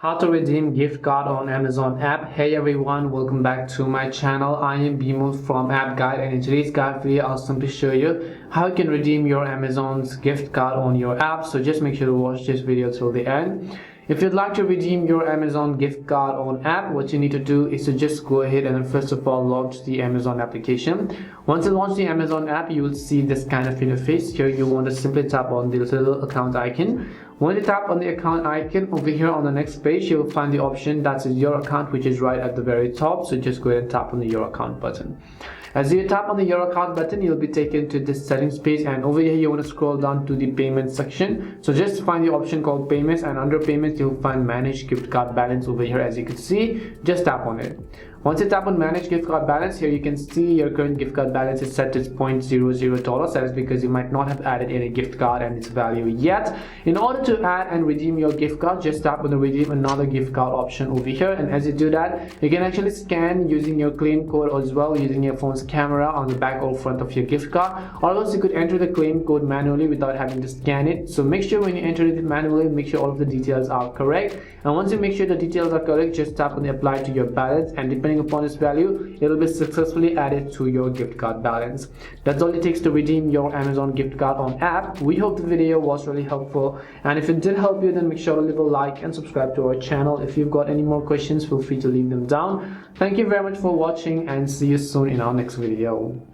How to redeem gift card on Amazon app. Hey everyone, welcome back to my channel. I am Bimul from App Guide, and in today's guide video I'll simply show you how you can redeem your Amazon's gift card on your app. So just make sure to watch this video till the end. If you'd like to redeem your Amazon gift card on app, what you need to do is to just go ahead and first of all launch the Amazon application. Once you launch the Amazon app, you will see this kind of interface. Here you want to simply tap on the little account icon. When you tap on the account icon, over here on the next page you will find the option that's your account, which is right at the very top. So just go ahead and tap on the your account button. As you tap on the your account button, you'll be taken to this settings page, and over here you want to scroll down to the payment section. So just find the option called payments, and under payments you'll find manage gift card balance over here. As you can see, just tap on it. Once you tap on manage gift card balance, here you can see your current gift card balance is set to $0.00. That is because you might not have added any gift card and its value yet. In order to add and redeem your gift card, just tap on the redeem another gift card option over here, and as you do that, you can actually scan using your claim code as well, using your phone's camera on the back or front of your gift card, or else you could enter the claim code manually without having to scan it. So make sure when you enter it manually, make sure all of the details are correct, and once you make sure the details are correct, just tap on the apply to your balance, and depending upon its value, it will be successfully added to your gift card balance. That's all it takes to redeem your Amazon gift card on app. We hope the video was really helpful, and if it did help you, then make sure to leave a like and subscribe to our channel. If you've got any more questions, feel free to leave them down. Thank you very much for watching, and see you soon in our next video.